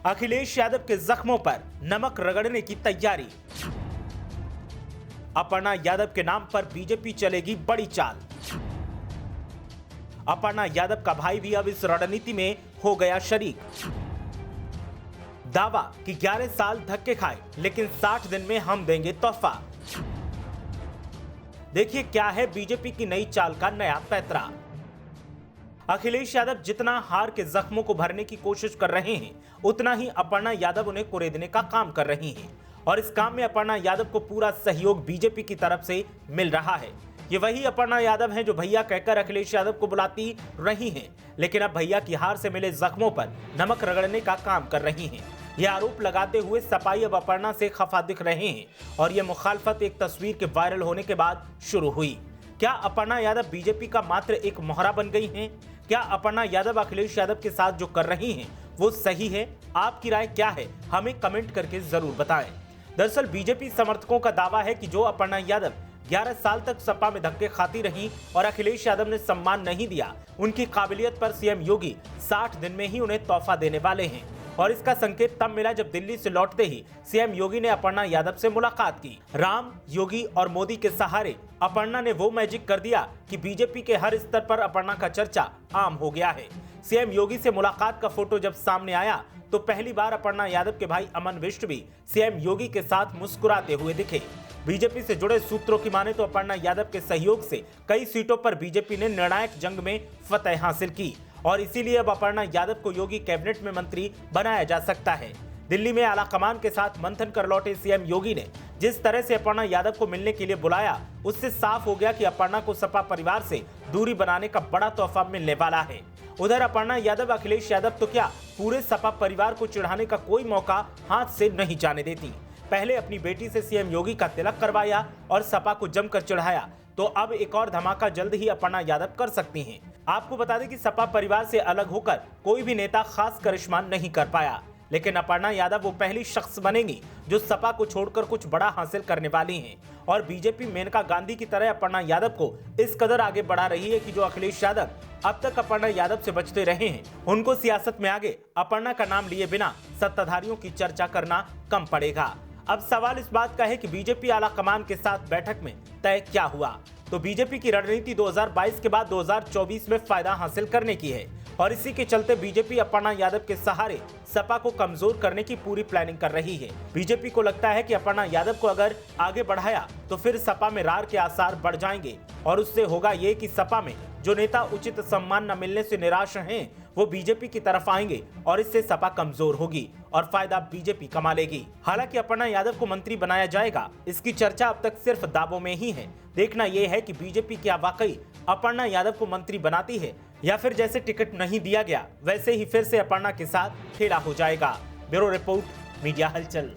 अखिलेश यादव के जख्मों पर नमक रगड़ने की तैयारी। अपर्णा यादव के नाम पर बीजेपी चलेगी बड़ी चाल। अपर्णा यादव का भाई भी अब इस रणनीति में हो गया शरीक। दावा कि 11 साल धक्के खाए लेकिन 60 दिन में हम देंगे तोहफा। देखिए क्या है बीजेपी की नई चाल का नया पैंतरा। अखिलेश यादव जितना हार के जख्मों को भरने की कोशिश कर रहे हैं, उतना ही अपर्णा यादव उन्हें कुरेदने का काम कर रही हैं। और इस काम में अपर्णा यादव को पूरा सहयोग बीजेपी की तरफ से मिल रहा है। ये वही अपर्णा यादव हैं जो भैया कहकर अखिलेश यादव को बुलाती रही हैं, लेकिन अब भैया की हार से मिले जख्मों पर नमक रगड़ने का काम कर रही हैं। यह आरोप लगाते हुए सपाई अब अपर्णा से खफा दिख रहे हैं और यह मुखालफत एक तस्वीर के वायरल होने के बाद शुरू हुई। क्या अपर्णा यादव बीजेपी का मात्र एक मोहरा बन गई हैं? क्या अपर्णा यादव अखिलेश यादव के साथ जो कर रही हैं वो सही है? आपकी राय क्या है? हमें कमेंट करके जरूर बताएं। दरअसल बीजेपी समर्थकों का दावा है कि जो अपर्णा यादव 11 साल तक सपा में धक्के खाती रही और अखिलेश यादव ने सम्मान नहीं दिया, उनकी काबिलियत पर सीएम योगी 60 दिन में ही उन्हें तोहफा देने वाले हैं। और इसका संकेत तब मिला जब दिल्ली से लौटते ही सीएम योगी ने अपर्णा यादव से मुलाकात की। राम, योगी और मोदी के सहारे अपर्णा ने वो मैजिक कर दिया कि बीजेपी के हर स्तर पर अपर्णा का चर्चा आम हो गया है। सीएम योगी से मुलाकात का फोटो जब सामने आया तो पहली बार अपर्णा यादव के भाई अमन विष्ट भी सीएम योगी के साथ मुस्कुराते हुए दिखे। बीजेपी से जुड़े सूत्रों की माने तो अपर्णा यादव के सहयोग से कई सीटों पर बीजेपी ने निर्णायक जंग में फतह हासिल की और इसीलिए अब अपर्णा यादव को योगी कैबिनेट में मंत्री बनाया जा सकता है। दिल्ली में आला कमान के साथ मंथन कर लौटे सीएम योगी ने जिस तरह से अपर्णा यादव को मिलने के लिए बुलाया, उससे साफ हो गया कि अपर्णा को सपा परिवार से दूरी बनाने का बड़ा तोहफा मिलने वाला है। उधर अपर्णा यादव अखिलेश यादव तो क्या पूरे सपा परिवार को चिढ़ाने का कोई मौका हाथ से नहीं जाने देती। पहले अपनी बेटी से सीएम योगी का तिलक करवाया और सपा को जमकर चिढ़ाया, तो अब एक और धमाका जल्द ही अपर्णा यादव कर सकती हैं। आपको बता दें कि सपा परिवार से अलग होकर कोई भी नेता खास करिश्मा नहीं कर पाया, लेकिन अपर्णा यादव वो पहली शख्स बनेंगी जो सपा को छोड़कर कुछ बड़ा हासिल करने वाली हैं। और बीजेपी मेनका गांधी की तरह अपर्णा यादव को इस कदर आगे बढ़ा रही है कि जो अखिलेश यादव अब तक अपर्णा यादव से बचते रहे हैं, उनको सियासत में आगे अपर्णा का नाम लिए बिना सत्ताधारियों की चर्चा करना कम पड़ेगा। अब सवाल इस बात का है कि बीजेपी आला कमान के साथ बैठक में तय क्या हुआ। तो बीजेपी की रणनीति 2022 के बाद 2024 में फायदा हासिल करने की है और इसी के चलते बीजेपी अपर्णा यादव के सहारे सपा को कमजोर करने की पूरी प्लानिंग कर रही है। बीजेपी को लगता है कि अपर्णा यादव को अगर आगे बढ़ाया तो फिर सपा में रार के आसार बढ़ जाएंगे और उससे होगा ये कि सपा में जो नेता उचित सम्मान न मिलने से निराश हैं, वो बीजेपी की तरफ आएंगे और इससे सपा कमजोर होगी और फायदा बीजेपी कमा लेगी। हालांकि अपर्णा यादव को मंत्री बनाया जाएगा, इसकी चर्चा अब तक सिर्फ दावों में ही है। देखना यह है कि बीजेपी क्या वाकई अपर्णा यादव को मंत्री बनाती है या फिर जैसे टिकट नहीं दिया गया वैसे ही फिर से अपर्णा के साथ खेला हो जाएगा। ब्यूरो रिपोर्ट, मीडिया हलचल।